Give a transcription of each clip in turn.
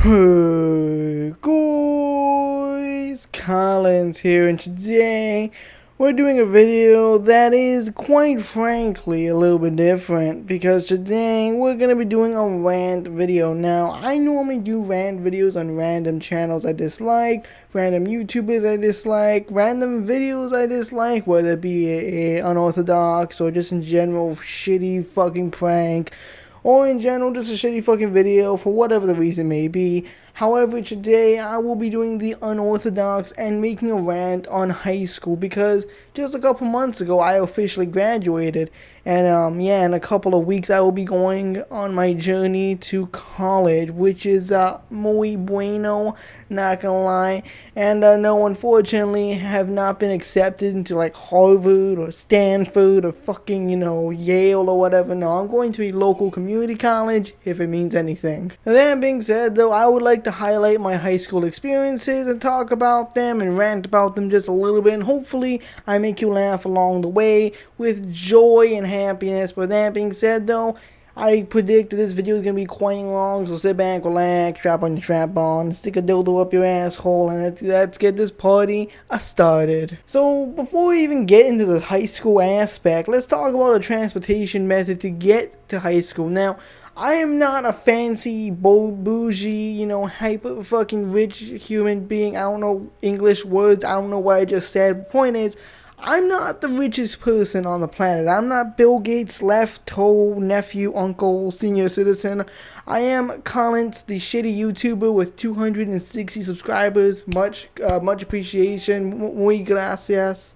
Hey guys, Callence here, and today we're doing a video that is quite frankly a little bit different because today we're gonna be doing a rant video. Now, I normally do rant videos on random channels I dislike, random YouTubers I dislike, random videos I dislike, whether it be a unorthodox or just in general shitty fucking prank, or in general just a shitty fucking video for whatever the reason may be. However, today I will be doing the unorthodox and making a rant on high school because just a couple months ago I officially graduated, and in a couple of weeks I will be going on my journey to college, which is muy bueno, not gonna lie. And no, unfortunately have not been accepted into like Harvard or Stanford or fucking Yale or whatever. No, I'm going to a local community college, if it means anything. That being said, though, I would like to highlight my high school experiences and talk about them and rant about them just a little bit, and hopefully I make you laugh along the way with joy and happiness. But that being said, though, I predict that this video is going to be quite long, so sit back, relax, strap on your strap on, stick a dildo up your asshole, and let's get this party started. So, before we even get into the high school aspect, let's talk about a transportation method to get to high school. Now, I am not a fancy, bougie, hyper fucking rich human being. I don't know English words. I don't know what I just said. Point is, I'm not the richest person on the planet. I'm not Bill Gates' left toe, nephew, uncle, senior citizen. I am Callence, the shitty YouTuber with 260 subscribers. Much appreciation. Muy gracias.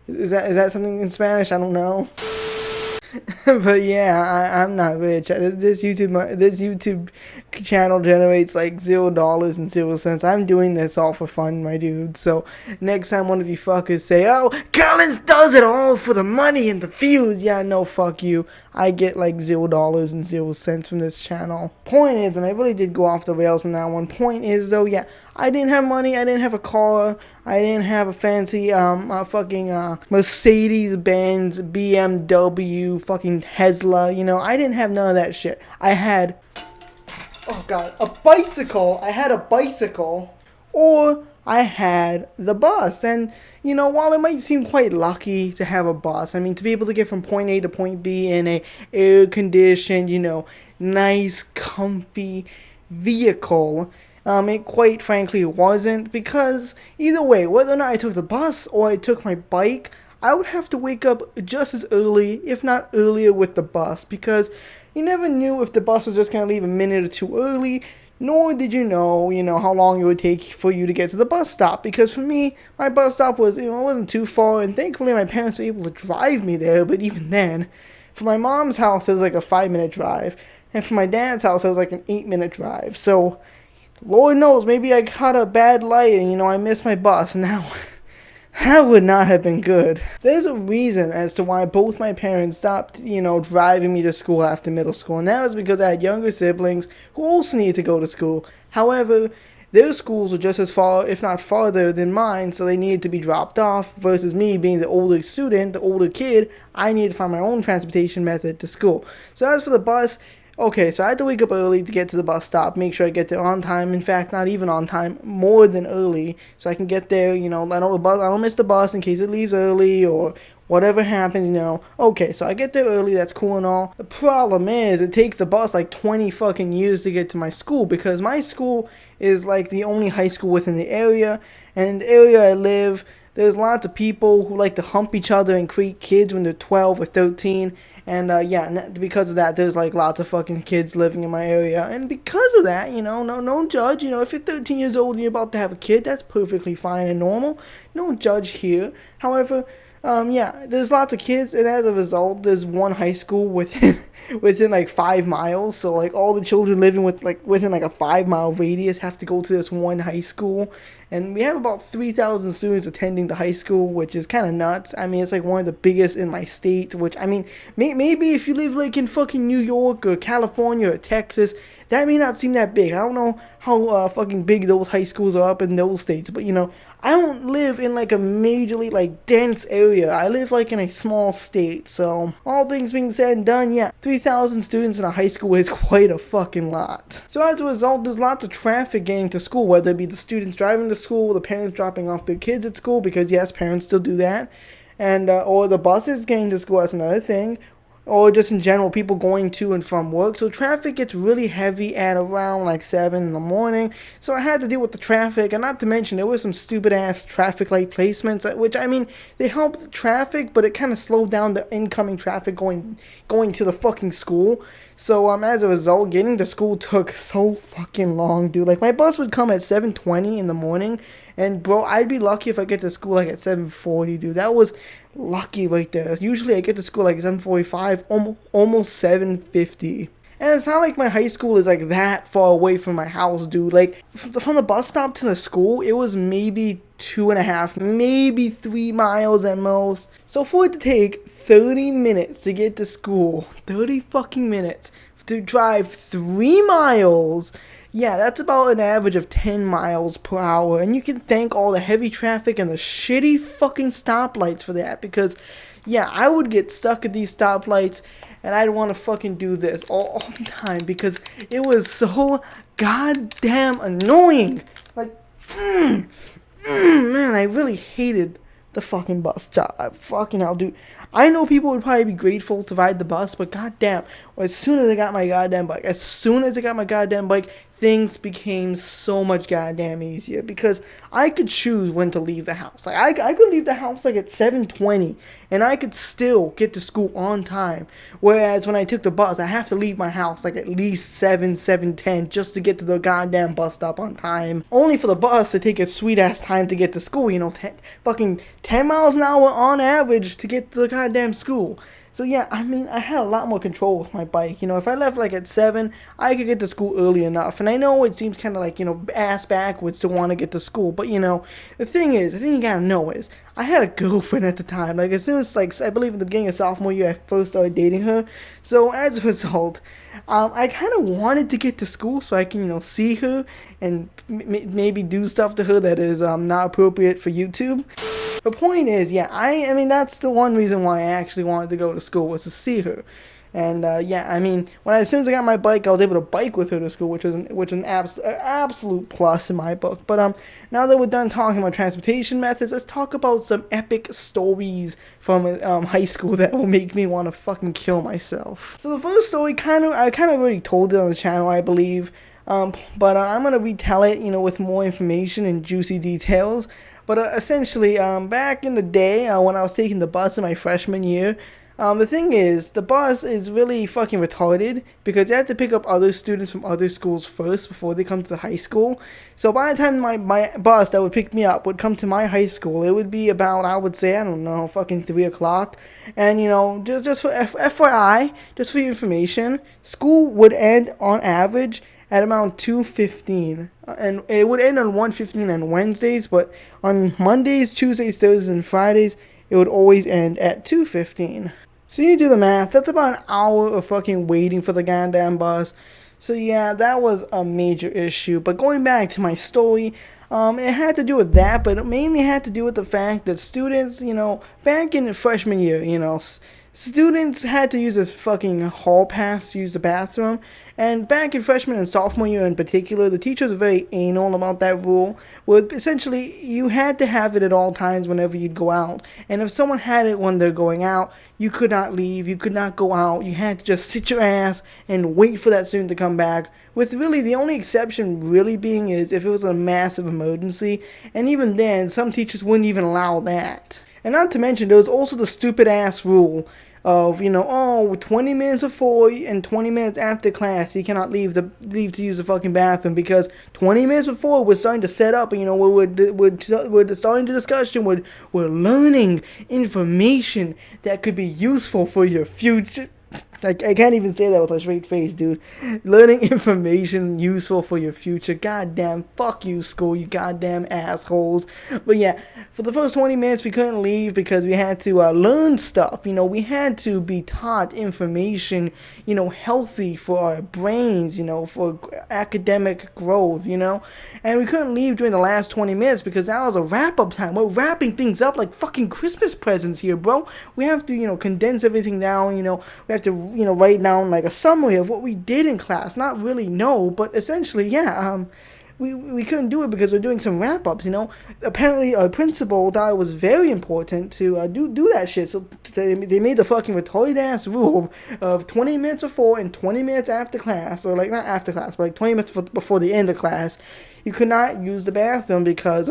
Is that something in Spanish? I don't know. But yeah, I'm not rich. This YouTube channel generates like $0.00. I'm doing this all for fun, my dude. So next time one of you fuckers say, "Oh, Collins does it all for the money and the views," yeah, no, fuck you. I get like $0.00 from this channel. Point is, and I really did go off the rails on that one. Point is, though, yeah, I didn't have money. I didn't have a car. I didn't have a fancy fucking Mercedes-Benz, BMW, fucking Tesla. I didn't have none of that shit. I had, oh god, a bicycle. I had a bicycle, or I had the bus. And while it might seem quite lucky to have a bus, I mean, to be able to get from point A to point B in a air-conditioned, nice, comfy vehicle, it quite frankly wasn't, because either way, whether or not I took the bus or I took my bike, I would have to wake up just as early, if not earlier, with the bus, because you never knew if the bus was just going to leave a minute or two early, nor did you know, how long it would take for you to get to the bus stop. Because for me, my bus stop was, it wasn't too far, and thankfully my parents were able to drive me there. But even then, for my mom's house, it was like a 5-minute drive, and for my dad's house, it was like an 8-minute drive. So, Lord knows, maybe I caught a bad light, and I missed my bus, and now that would not have been good. There's a reason as to why both my parents stopped, driving me to school after middle school, and that was because I had younger siblings who also needed to go to school. However, their schools were just as far, if not farther, than mine, so they needed to be dropped off, versus me being the older student, the older kid, I needed to find my own transportation method to school. So as for the bus, okay, so I had to wake up early to get to the bus stop, make sure I get there on time. In fact, not even on time, more than early, so I can get there, I don't miss the bus in case it leaves early or whatever happens, Okay, so I get there early, that's cool and all. The problem is, it takes the bus like 20 fucking years to get to my school, because my school is like the only high school within the area, and in the area I live, there's lots of people who like to hump each other and create kids when they're 12 or 13. And because of that, there's like lots of fucking kids living in my area. And because of that, no judge. If you're 13 years old and you're about to have a kid, that's perfectly fine and normal. No judge here. However, there's lots of kids, and as a result, there's one high school within like 5 miles. So like all the children living within like a 5-mile radius have to go to this one high school, and we have about 3,000 students attending the high school, which is kind of nuts. I mean, it's like one of the biggest in my state. Which, I mean, maybe if you live like in fucking New York or California or Texas, that may not seem that big. I don't know how fucking big those high schools are up in those states, but I don't live in like a majorly like dense area. I live like in a small state. So all things being said and done, yeah, 3,000 students in a high school is quite a fucking lot. So as a result, there's lots of traffic getting to school, whether it be the students driving to school, the parents dropping off their kids at school, because yes, parents still do that, and or the buses getting to school, that's another thing, or just in general, people going to and from work. So traffic gets really heavy at around like 7 in the morning. So I had to deal with the traffic, and not to mention there was some stupid ass traffic light placements, which I mean, they helped the traffic, but it kind of slowed down the incoming traffic going to the fucking school. So as a result, getting to school took so fucking long, dude. Like my bus would come at 7:20 in the morning, and bro, I'd be lucky if I get to school like at 7:40, dude. That was lucky right there. Usually I get to school like 7:45, almost 7:50. And it's not like my high school is like that far away from my house, dude. Like from the bus stop to the school, it was maybe 2.5, maybe 3 miles at most. So for it to take 30 minutes to get to school, 30 fucking minutes to drive 3 miles, yeah, that's about an average of 10 miles per hour. And you can thank all the heavy traffic and the shitty fucking stoplights for that, because yeah, I would get stuck at these stoplights and I'd want to fucking do this all the time because it was so goddamn annoying. Like, man, I really hated the fucking bus job. Fucking hell, dude. I know people would probably be grateful to ride the bus, but goddamn, as soon as I got my goddamn bike, things became so much goddamn easier because I could choose when to leave the house. Like I could leave the house like at 7:20 and I could still get to school on time. Whereas when I took the bus, I have to leave my house like at least 7:10 just to get to the goddamn bus stop on time. Only for the bus to take a sweet ass time to get to school, you know, fucking 10 miles an hour on average to get to the goddamn school. So yeah, I mean, I had a lot more control with my bike. You know, if I left like at 7, I could get to school early enough. And I know it seems kind of like, you know, ass backwards to want to get to school. But, you know, the thing you gotta know is, I had a girlfriend at the time. Like, as soon as, like, I believe in the beginning of sophomore year, I first started dating her. So, as a result, I kind of wanted to get to school so I can, you know, see her and maybe do stuff to her that is not appropriate for YouTube. The point is, yeah, I mean, that's the one reason why I actually wanted to go to school, was to see her. And, yeah, I mean, as soon as I got my bike, I was able to bike with her to school, which is an absolute plus in my book. But, now that we're done talking about transportation methods, let's talk about some epic stories from, high school that will make me want to fucking kill myself. So the first story, I kind of already told it on the channel, I believe. But I'm going to retell it, you know, with more information and juicy details. But essentially, back in the day, when I was taking the bus in my freshman year, the thing is, the bus is really fucking retarded because they have to pick up other students from other schools first before they come to the high school. So by the time my bus that would pick me up would come to my high school, it would be about, I would say, I don't know, fucking 3 o'clock. And, you know, just for FYI, just for your information, school would end on average at around 2:15, and it would end on 1:15 on Wednesdays, but on Mondays, Tuesdays, Thursdays, and Fridays, it would always end at 2:15. So you do the math, that's about an hour of fucking waiting for the goddamn bus. So yeah, that was a major issue. But going back to my story, it had to do with that, but it mainly had to do with the fact that students, you know, back in the freshman year, you know, students had to use this fucking hall pass to use the bathroom. And back in freshman and sophomore year in particular, the teachers were very anal about that rule, where essentially you had to have it at all times whenever you'd go out. And if someone had it when they're going out, you could not leave, you could not go out, you had to just sit your ass and wait for that student to come back. With really the only exception really being is if it was a massive emergency, and even then, some teachers wouldn't even allow that. And not to mention, there was also the stupid ass rule of, you know, 20 minutes before and 20 minutes after class, you cannot leave to use the fucking bathroom, because 20 minutes before we're starting to set up, you know, we're starting the discussion, we're learning information that could be useful for your future. I can't even say that with a straight face, dude. Learning information useful for your future. Goddamn, fuck you, school, you goddamn assholes. But yeah, for the first 20 minutes, we couldn't leave because we had to learn stuff. You know, we had to be taught information, you know, healthy for our brains, you know, for academic growth, you know. And we couldn't leave during the last 20 minutes because that was a wrap-up time. We're wrapping things up like fucking Christmas presents here, bro. We have to, you know, condense everything down, you know. We have to write down like a summary of what we did in class. Not really, no, but essentially, yeah. We couldn't do it because we're doing some wrap ups. Apparently our principal thought it was very important to do that shit. So they made the fucking retarded ass rule of 20 minutes before and 20 minutes after class, or like not after class, but like 20 minutes before the end of class, you could not use the bathroom because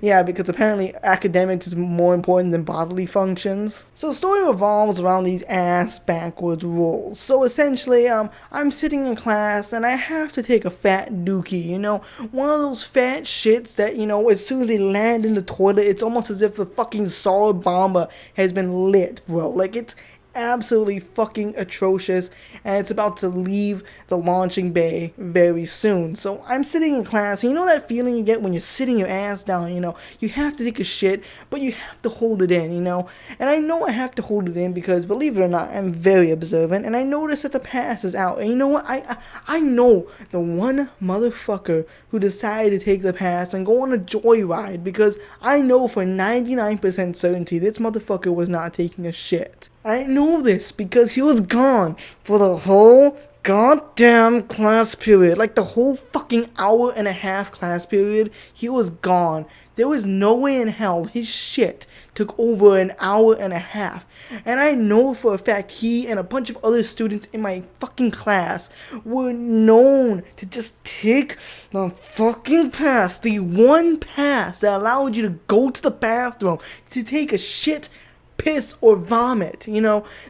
yeah, because apparently academics is more important than bodily functions. So the story revolves around these ass backwards rules. So essentially, I'm sitting in class and I have to take a fat dookie, one of those fat shits that, as soon as they land in the toilet, it's almost as if the fucking solid bomber has been lit, bro. Like, it's absolutely fucking atrocious, and it's about to leave the launching bay very soon. So I'm sitting in class, and you know that feeling you get when you're sitting your ass down, you have to take a shit, but you have to hold it in, and I know I have to hold it in because, believe it or not, I'm very observant, and I notice that the pass is out, and you know what, I know the one motherfucker who decided to take the pass and go on a joyride, because I know for 99% certainty this motherfucker was not taking a shit. I know this because he was gone for the whole goddamn class period. Like the whole fucking hour and a half class period, he was gone. There was no way in hell his shit took over an hour and a half. And I know for a fact he and a bunch of other students in my fucking class were known to just take the fucking pass. The one pass that allowed you to go to the bathroom, to take a shit, piss, or vomit,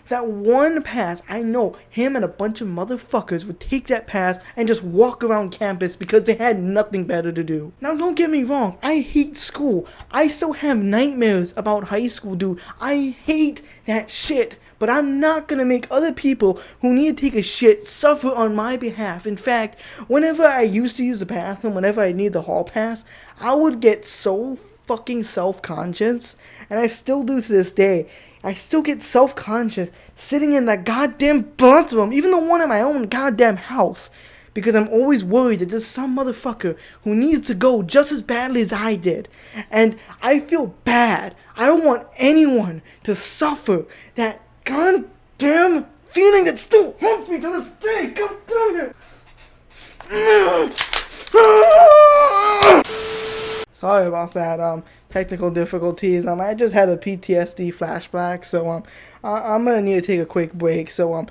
that one pass. I know him and a bunch of motherfuckers would take that pass and just walk around campus because they had nothing better to do. Now don't get me wrong, I hate school. I still have nightmares about high school, dude. I hate that shit. But I'm not gonna make other people who need to take a shit suffer on my behalf. In fact, whenever I used to use the bathroom, whenever I need the hall pass, I would get so fucking self-conscious, and I still do to this day. I still get self-conscious sitting in that goddamn bathroom, even the one in my own goddamn house, because I'm always worried that there's some motherfucker who needs to go just as badly as I did, and I feel bad. I don't want anyone to suffer that goddamn feeling that still haunts me to this day. God damn it. Sorry about that, technical difficulties. I just had a PTSD flashback, so, I'm gonna need to take a quick break, so,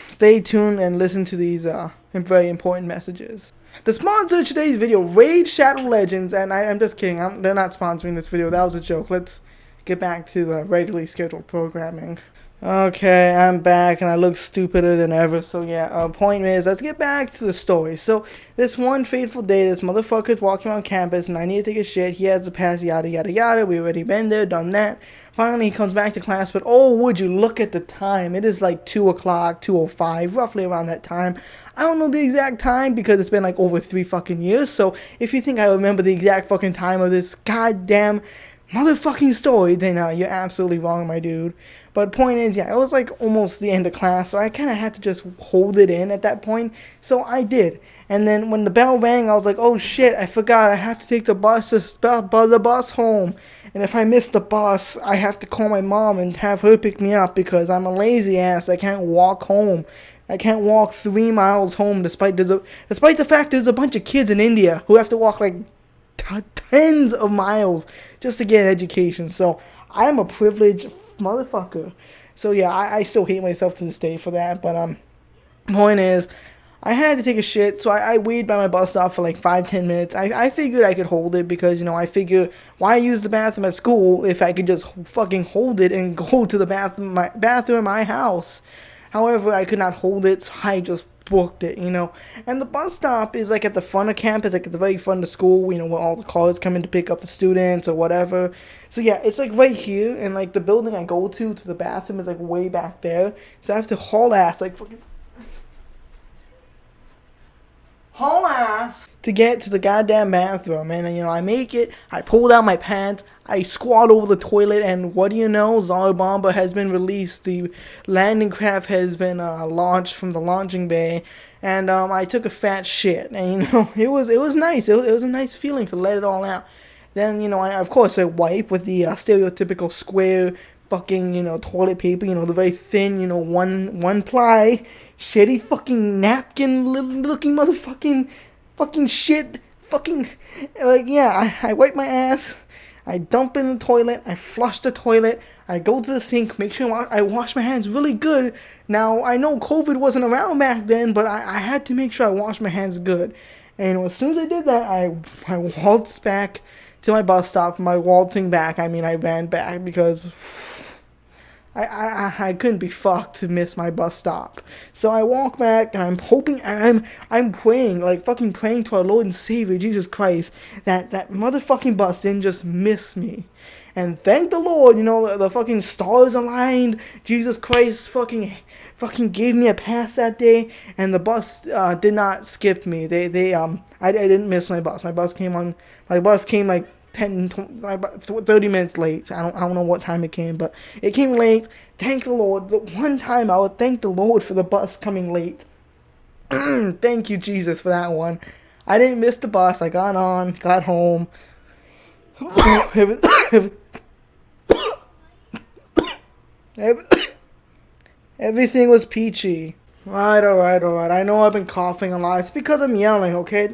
stay tuned and listen to these, very important messages. The sponsor of today's video, Raid Shadow Legends, and I'm just kidding, they're not sponsoring this video, that was a joke. Let's get back to the regularly scheduled programming. Okay, I'm back and I look stupider than ever. So yeah, point is, let's get back to the story. So this one fateful day, this motherfucker's walking around campus and I need to take a shit. He has to pass, yada yada yada. We already been there, done that. Finally, he comes back to class, but oh, would you look at the time? It is like 2 o'clock, 2:05, roughly around that time. I don't know the exact time because it's been like over 3 fucking years. So if you think I remember the exact fucking time of this goddamn motherfucking story, then you're absolutely wrong, my dude. But point is, yeah, it was like almost the end of class, so I kind of had to just hold it in at that point. So I did. And then when the bell rang, I was like, oh shit, I forgot. I have to take the bus home. And if I miss the bus, I have to call my mom and have her pick me up because I'm a lazy ass. I can't walk home. I can't walk 3 miles home despite the fact there's a bunch of kids in India who have to walk like tens of miles just to get an education. So I'm a privileged motherfucker. So yeah, I still hate myself to this day for that. But point is, I had to take a shit, so I waited by my bus stop for like 5-10 minutes. I figured I could hold it because, I figure why use the bathroom at school if I could just fucking hold it and go to the bathroom in my house. However, I could not hold it, so I just booked it, and the bus stop is like at the front of campus, like at the very front of school, where all the cars come in to pick up the students or whatever. So yeah, it's like right here, and like the building I go to the bathroom is like way back there, so I have to haul ass to get to the goddamn bathroom. And I make it, I pull down my pants, I squat over the toilet, and what do you know, Zara Bomba has been released. The landing craft has been launched from the launching bay, and I took a fat shit, and it was nice. It was a nice feeling to let it all out. Then I wipe with the stereotypical square fucking, toilet paper, the very thin, one ply, shitty fucking napkin looking motherfucking fucking shit, fucking, like, yeah, I wipe my ass, I dump in the toilet, I flush the toilet, I go to the sink, make sure I wash my hands really good. Now, I know COVID wasn't around back then, but I had to make sure I washed my hands good. And as soon as I did that, I waltzed back to my bus stop. By waltzing back, I mean I ran back because I couldn't be fucked to miss my bus stop. So I walk back and I'm hoping, I'm praying, like fucking praying to our Lord and Savior Jesus Christ that motherfucking bus didn't just miss me. And thank the Lord, the fucking stars aligned. Jesus Christ fucking gave me a pass that day, and the bus did not skip me. I didn't miss my bus. My bus came like 30 minutes late. I don't know what time it came, but it came late. Thank the Lord. The one time I would thank the Lord for the bus coming late. Thank you, Jesus, for that one. I didn't miss the bus. I got home. Everything was peachy. Alright. I know I've been coughing a lot. It's because I'm yelling, okay?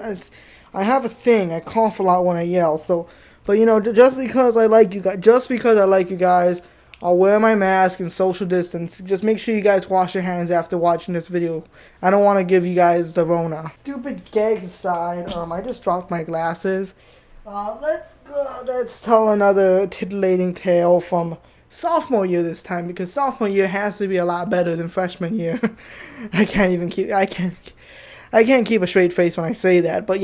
I have a thing. I cough a lot when I yell. So, but just because I like you guys, I'll wear my mask and social distance. Just make sure you guys wash your hands after watching this video. I don't want to give you guys the Rona. Stupid gags aside, I just dropped my glasses. Let's tell another titillating tale from sophomore year this time, because sophomore year has to be a lot better than freshman year. I can't keep a straight face when I say that, but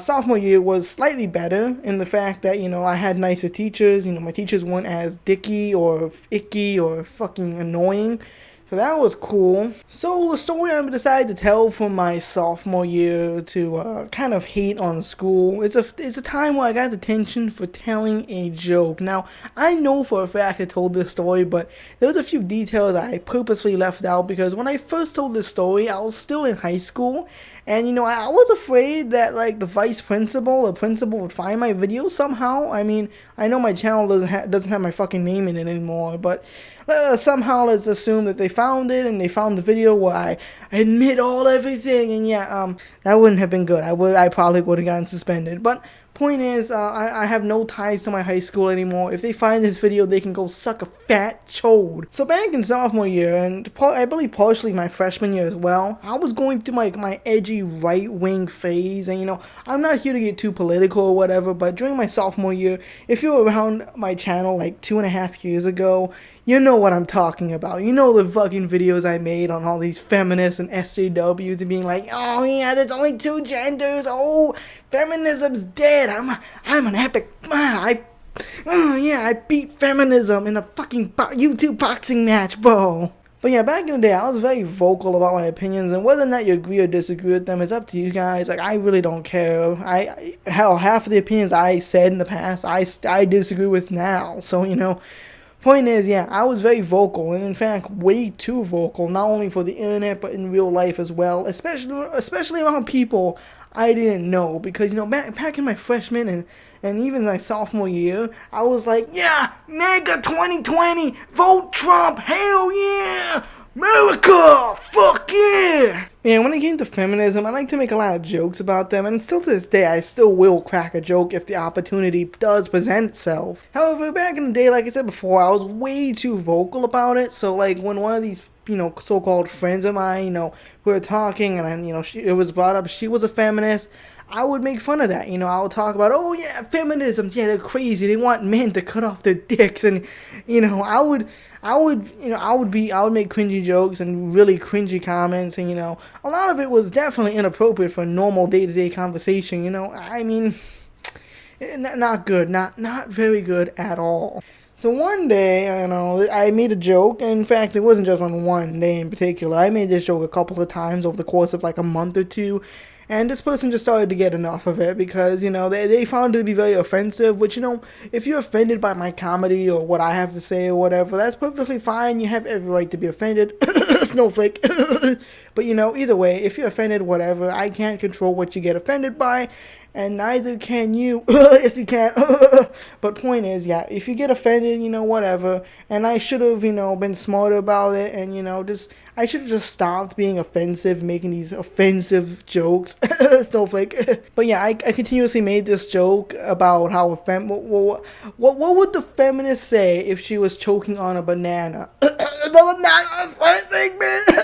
sophomore year was slightly better in the fact that, I had nicer teachers. My teachers weren't as dicky or icky or fucking annoying. So that was cool. So the story I decided to tell from my sophomore year to kind of hate on school. It's a time where I got detention for telling a joke. Now, I know for a fact I told this story, but there was a few details I purposely left out because when I first told this story, I was still in high school. And, I was afraid that, like, the vice principal or principal would find my video somehow. I mean, I know my channel doesn't have my fucking name in it anymore, but somehow let's assume that they found it and they found the video where I admit everything. And that wouldn't have been good. I probably would have gotten suspended. But point is, I have no ties to my high school anymore. If they find this video, they can go suck a fat chode. So back in sophomore year, and I believe partially my freshman year as well, I was going through my edgy right-wing phase. And I'm not here to get too political or whatever, but during my sophomore year, if you were around my channel like 2.5 years ago, you know what I'm talking about. You know the fucking videos I made on all these feminists and SJWs and being like, oh yeah, there's only 2 genders. Oh, feminism's dead. I'm an epic. I beat feminism in a fucking YouTube boxing match, bro. But yeah, back in the day, I was very vocal about my opinions, and whether or not you agree or disagree with them, it's up to you guys. Like, I really don't care. Half of the opinions I said in the past, I disagree with now. So, point is, I was very vocal, and in fact, way too vocal, not only for the internet, but in real life as well, especially around people I didn't know, because, back in my freshman and even my sophomore year, I was like, yeah, mega 2020, vote Trump, hell yeah, America, fuck yeah. Man, when it came to feminism, I like to make a lot of jokes about them, and still to this day, I still will crack a joke if the opportunity does present itself. However, back in the day, like I said before, I was way too vocal about it, so like when one of these so-called friends of mine, we were talking, and it was brought up she was a feminist, I would make fun of that. I would talk about, oh yeah, feminism, yeah, they're crazy, they want men to cut off their dicks, and I would make cringy jokes and really cringy comments, and a lot of it was definitely inappropriate for normal day-to-day conversation. I mean, not good, not very good at all. So one day, I made a joke, and in fact, it wasn't just on one day in particular. I made this joke a couple of times over the course of like a month or two, and this person just started to get enough of it because, they found it to be very offensive, which, if you're offended by my comedy or what I have to say or whatever, that's perfectly fine. You have every right to be offended. Snowflake. But either way, if you're offended, whatever. I can't control what you get offended by, and neither can you. If you can't. But point is, yeah, if you get offended, whatever. And I should have, been smarter about it, and I should have just stopped being offensive, making these offensive jokes. Snowflake. But yeah, I continuously made this joke about how what would the feminist say if she was choking on a banana? The banana, man.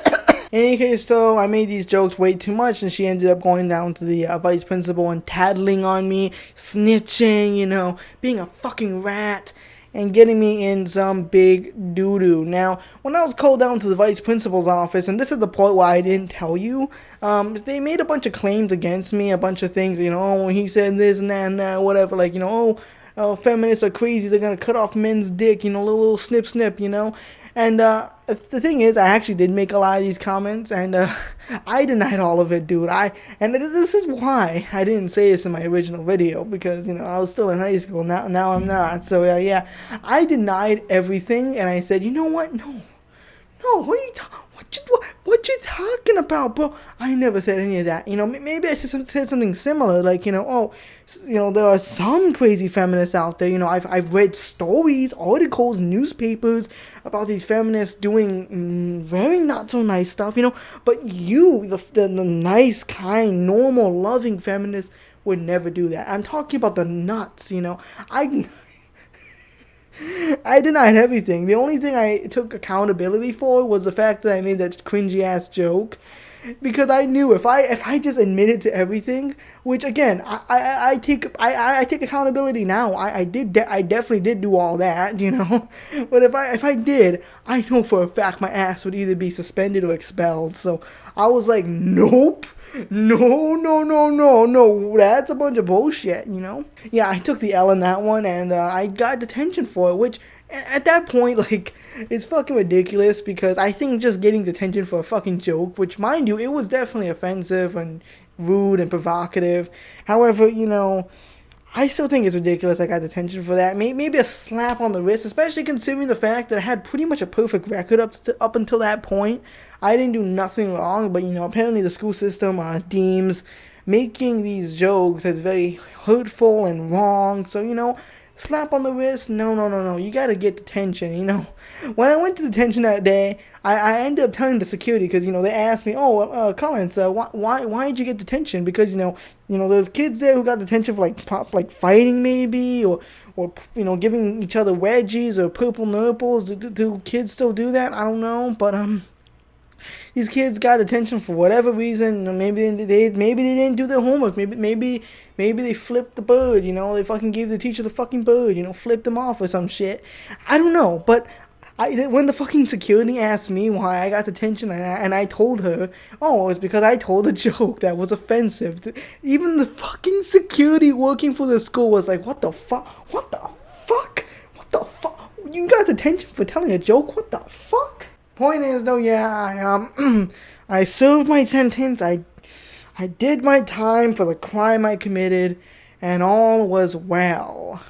In any case, though, I made these jokes way too much, and she ended up going down to the vice principal and tattling on me, snitching, being a fucking rat, and getting me in some big doo-doo. Now, when I was called down to the vice principal's office, and this is the part where I didn't tell you, they made a bunch of claims against me, a bunch of things, he said this and that and that, whatever, like, feminists are crazy, they're gonna cut off men's dick, little snip, And the thing is, I actually did make a lot of these comments, and I denied all of it, dude. And this is why I didn't say this in my original video, because I was still in high school. Now I'm not. So yeah, I denied everything, and I said, you know what? No, what you talking about, bro? I never said any of that. Maybe I said something similar, like there are some crazy feminists out there. I've read stories, articles, newspapers about these feminists doing very not so nice stuff. But you, the nice, kind, normal, loving feminist would never do that. I'm talking about the nuts. I denied everything. The only thing I took accountability for was the fact that I made that cringy ass joke, because I knew if I just admitted to everything, which again I take accountability now. I definitely did do all that, But if I did, I know for a fact my ass would either be suspended or expelled. So I was like, nope. No, that's a bunch of bullshit, Yeah, I took the L in that one, and I got detention for it, which, at that point, like, it's fucking ridiculous, because I think just getting detention for a fucking joke, which, mind you, it was definitely offensive and rude and provocative. However, I still think it's ridiculous I got detention for that. Maybe a slap on the wrist, especially considering the fact that I had pretty much a perfect record up until that point. I didn't do nothing wrong, but apparently the school system deems making these jokes as very hurtful and wrong. So slap on the wrist, no. You gotta get detention. When I went to detention that day, I ended up telling the security, because they asked me, Callence, why did you get detention? Because there's kids there who got detention for like fighting maybe, or giving each other wedgies or purple nurples. Do kids still do that? I don't know, but these kids got detention for whatever reason. Maybe they didn't do their homework. Maybe they flipped the bird. They fucking gave the teacher the fucking bird. Flipped them off or some shit. I don't know. But when the fucking security asked me why I got detention, and I told her, it was because I told a joke that was offensive. Even the fucking security working for the school was like, what the fuck? You got detention for telling a joke? What the fuck? Point is, though, yeah, I served my sentence. I did my time for the crime I committed, and all was well.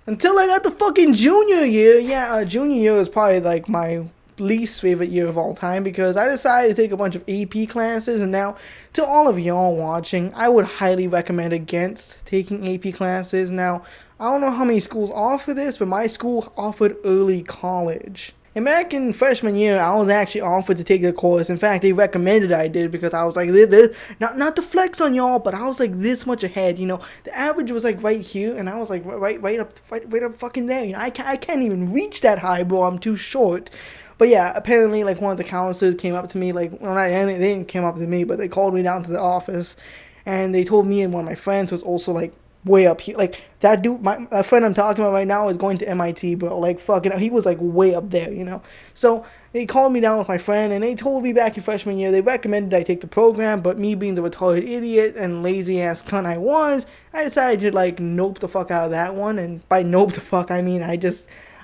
Until I got the fucking junior year. Yeah, junior year is probably like my least favorite year of all time, because I decided to take a bunch of AP classes, and now, to all of y'all watching, I would highly recommend against taking AP classes. Now, I don't know how many schools offer this, but my school offered early college. And back in freshman year, I was actually offered to take the course. In fact, they recommended I did, because I was like, not to flex on y'all, but I was like this much ahead. The average was like right here, and I was like right up fucking there. I can't even reach that high, bro. I'm too short. But yeah, apparently, like, one of the counselors came up to me, like, they didn't come up to me, but they called me down to the office, and they told me and one of my friends was also, like, way up here. Like, that dude, my friend I'm talking about right now is going to MIT, bro. Like, fucking, he was, like, way up there, So, they called me down with my friend, and they told me back in freshman year, they recommended I take the program, but me being the retarded idiot and lazy-ass cunt I was, I decided to, like, nope the fuck out of that one, and by nope the fuck, I mean,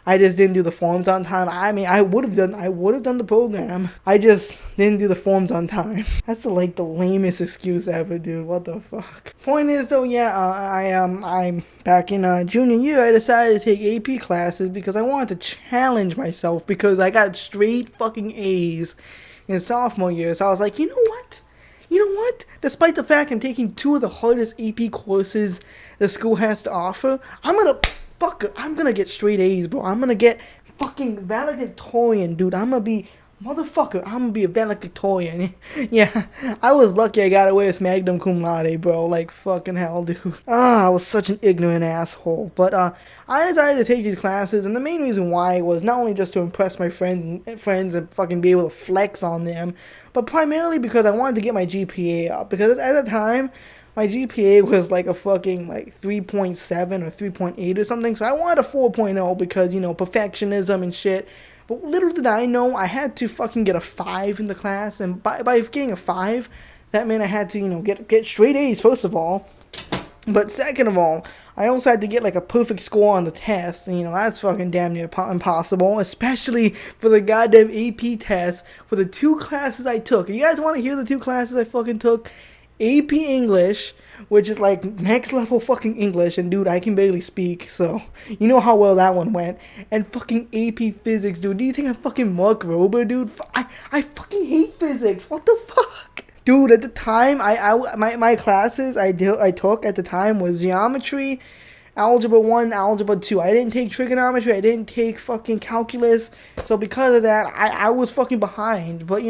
I just didn't do the forms on time. I mean, I would have done the program. I just didn't do the forms on time. That's like the lamest excuse ever, dude. What the fuck? Point is though, yeah, I'm back in junior year. I decided to take AP classes because I wanted to challenge myself because I got straight fucking A's in sophomore year. So I was like, you know what? Despite the fact I'm taking two of the hardest AP courses the school has to offer, I'm gonna get straight A's, bro. I'm gonna get fucking valedictorian, dude. I'm gonna be a valedictorian. Yeah, I was lucky I got away with Magnum Cum Laude, bro. Like, fucking hell, dude. I was such an ignorant asshole. But, I decided to take these classes, and the main reason why was not only just to impress my friends and fucking be able to flex on them, but primarily because I wanted to get my GPA up. Because at the time, my GPA was like a fucking like 3.7 or 3.8 or something, so I wanted a 4.0 because, perfectionism and shit. But little did I know, I had to fucking get a 5 in the class, and by getting a 5, that meant I had to, get straight A's, first of all. But second of all, I also had to get like a perfect score on the test, and that's fucking damn near impossible, especially for the goddamn AP test for the 2 classes I took. You guys want to hear the 2 classes I fucking took? AP English, which is like next level fucking English, and dude, I can barely speak, so you know how well that one went. And fucking AP Physics, dude. Do you think I'm fucking Mark Rober, dude? I fucking hate physics. What the fuck? Dude, at the time, my classes I took at the time was geometry, algebra 1, algebra 2. I didn't take trigonometry, I didn't take fucking calculus, so because of that, I was fucking behind. But,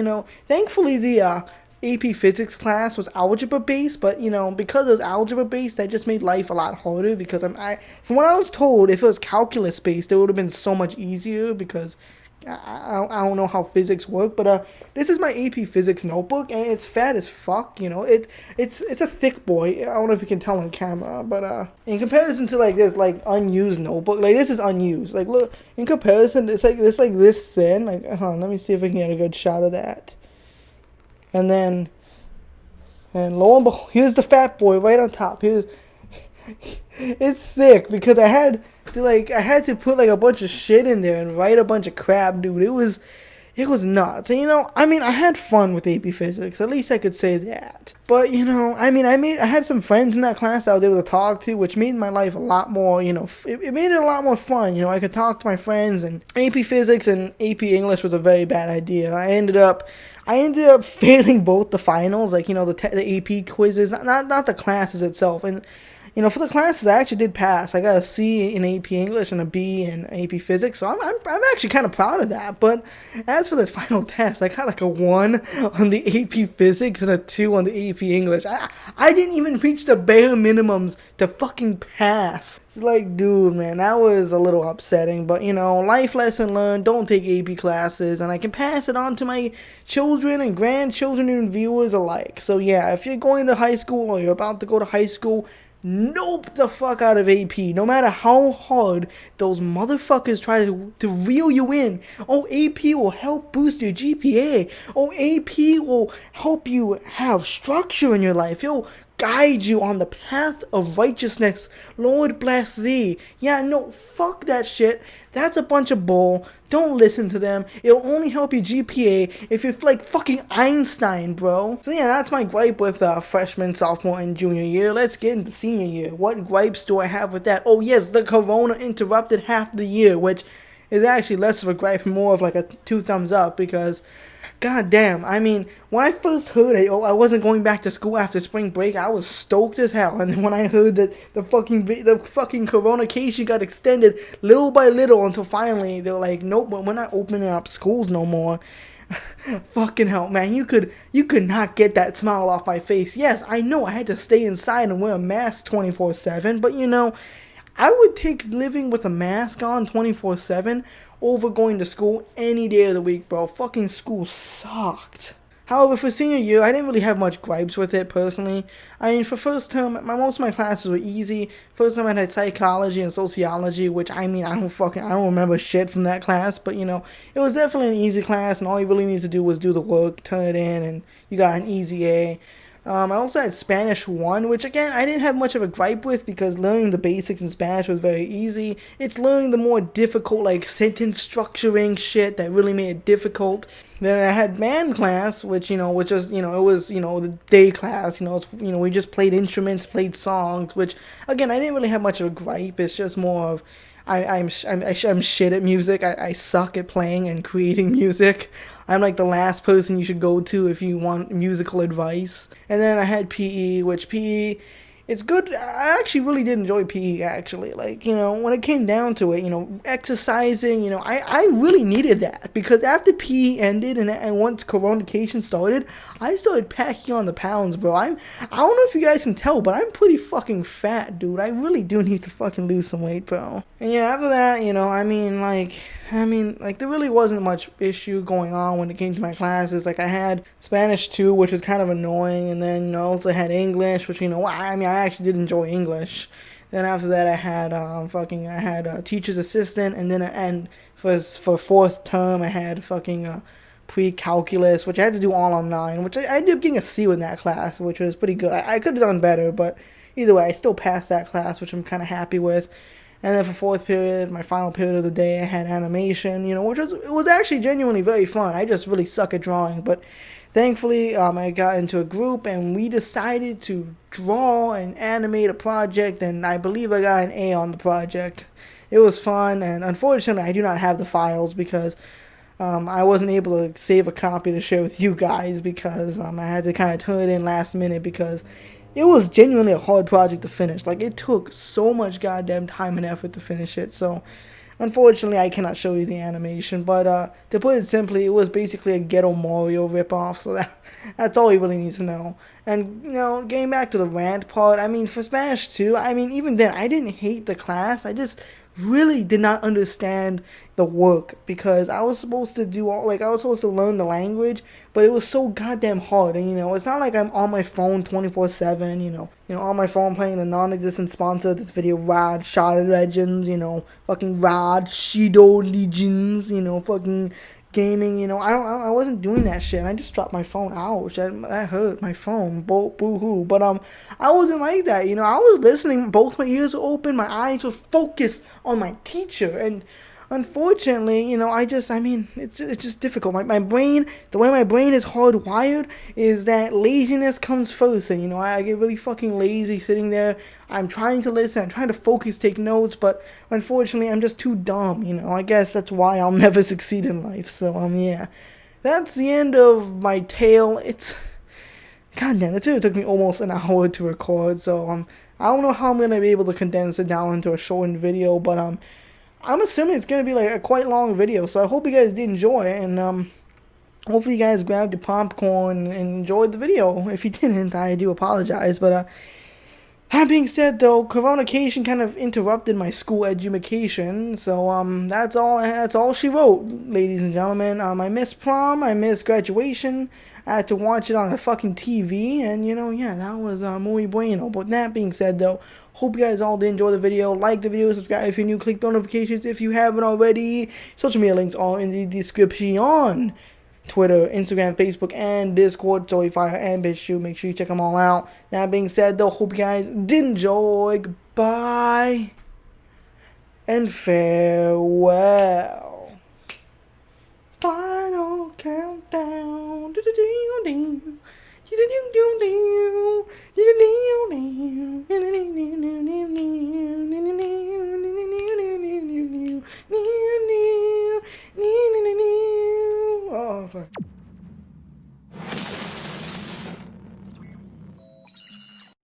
thankfully the AP Physics class was algebra based, but because it was algebra based, that just made life a lot harder. Because from what I was told, if it was calculus based, it would have been so much easier. Because I don't know how physics work, but this is my AP Physics notebook, and it's fat as fuck. It's a thick boy. I don't know if you can tell on camera, but in comparison to like this like unused notebook, like this is unused. Like look, in comparison, it's like this thin. Like let me see if I can get a good shot of that. And lo and behold, here's the fat boy right on top. It's thick because I had to put like a bunch of shit in there and write a bunch of crap, dude. It was nuts. And I had fun with AP Physics. At least I could say that. But I had some friends in that class I was able to talk to, which made my life a lot more, it made it a lot more fun. I could talk to my friends, and AP Physics and AP English was a very bad idea. I ended up failing both the finals, like the AP quizzes, not the classes itself. And for the classes, I actually did pass. I got a C in AP English and a B in AP Physics, so I'm actually kind of proud of that. But as for this final test, I got like a 1 on the AP Physics and a 2 on the AP English. I didn't even reach the bare minimums to fucking pass. It's like, dude, man, that was a little upsetting. But, life lesson learned, don't take AP classes, and I can pass it on to my children and grandchildren and viewers alike. So, yeah, if you're going to high school or you're about to go to high school, nope the fuck out of AP. No matter how hard those motherfuckers try to reel you in. Oh, AP will help boost your GPA. Oh, AP will help you have structure in your life. It'll guide you on the path of righteousness. Lord bless thee. Yeah, no, fuck that shit. That's a bunch of bull. Don't listen to them. It'll only help your GPA if you're like fucking Einstein, bro. So yeah, that's my gripe with freshman, sophomore, and junior year. Let's get into senior year. What gripes do I have with that? Oh yes, the corona interrupted half the year, which is actually less of a gripe, more of like a 2 thumbs up, because god damn, when I first heard I wasn't going back to school after spring break, I was stoked as hell. And then when I heard that the fucking corona case got extended little by little until finally they were like, nope, we're not opening up schools no more. Fucking hell, man, you could not get that smile off my face. Yes, I know I had to stay inside and wear a mask 24/7, but I would take living with a mask on 24/7 over going to school any day of the week, bro. Fucking school sucked. However, for senior year, I didn't really have much gripes with it personally. For first term, most of my classes were easy. First term I had psychology and sociology, which I don't remember shit from that class, but it was definitely an easy class, and all you really need to do was do the work, turn it in, and you got an easy A. I also had Spanish 1, which again, I didn't have much of a gripe with because learning the basics in Spanish was very easy. It's learning the more difficult, like sentence structuring shit that really made it difficult. Then I had band class, which, which was, it was, the day class, we just played instruments, played songs, which, again, I didn't really have much of a gripe. It's just more of, I'm shit at music. I suck at playing and creating music. I'm like the last person you should go to if you want musical advice. And then I had PE, which PE, it's good. I actually really did enjoy PE, actually. Like, when it came down to it, exercising, I really needed that. Because after PE ended and once coronation started, I started packing on the pounds, bro. I don't know if you guys can tell, but I'm pretty fucking fat, dude. I really do need to fucking lose some weight, bro. And yeah, after that, there really wasn't much issue going on when it came to my classes. Like, I had Spanish 2, which was kind of annoying, and then, I also had English, which, I actually did enjoy English. Then after that, I had a teacher's assistant, and then for fourth term, I had pre-calculus, which I had to do all online, which I ended up getting a C in that class, which was pretty good. I could have done better, but either way, I still passed that class, which I'm kind of happy with. And then for fourth period, my final period of the day, I had animation, which was actually genuinely very fun. I just really suck at drawing, but thankfully, I got into a group and we decided to draw and animate a project, and I believe I got an A on the project. It was fun, and unfortunately, I do not have the files because I wasn't able to save a copy to share with you guys because I had to kind of turn it in last minute because it was genuinely a hard project to finish. Like, it took so much goddamn time and effort to finish it. So, unfortunately, I cannot show you the animation. But to put it simply, it was basically a Ghetto Mario ripoff. So that's all you really need to know. And, getting back to the rant part, for Spanish 2, even then, I didn't hate the class. I just really did not understand the work because I was supposed to I was supposed to learn the language, but it was so goddamn hard. And it's not like I'm on my phone 24/7. On my phone playing the non-existent sponsor of this video, Rod Shadow Legends. Fucking Rod Shadow Legends. Fucking gaming. I wasn't doing that shit. I just dropped my phone. Ouch, that hurt my phone. Boo hoo. But I wasn't like that. I was listening. Both my ears were open. My eyes were focused on my teacher. And unfortunately, it's just difficult. My brain, the way my brain is hardwired, is that laziness comes first. And, I get really fucking lazy sitting there. I'm trying to listen. I'm trying to focus, take notes. But unfortunately, I'm just too dumb. I guess that's why I'll never succeed in life. So, yeah. That's the end of my tale. Goddamn, it took me almost an hour to record. So, I don't know how I'm going to be able to condense it down into a shortened video. But, I'm assuming it's going to be like a quite long video, so I hope you guys did enjoy it, and hopefully you guys grabbed your popcorn and enjoyed the video. If you didn't, I do apologize, but that being said, though, coronation kind of interrupted my school education, so that's all she wrote, ladies and gentlemen. I missed prom, I missed graduation, I had to watch it on the fucking TV, and yeah, that was muy bueno. But that being said, though, hope you guys all did enjoy the video. Like the video, subscribe if you're new, click the notifications if you haven't already. Social media links are in the description. Twitter, Instagram, Facebook, and Discord, StoryFire, and BitChute. Make sure you check them all out. That being said, though, hope you guys did enjoy. Goodbye and farewell. Final countdown. Oh, fuck.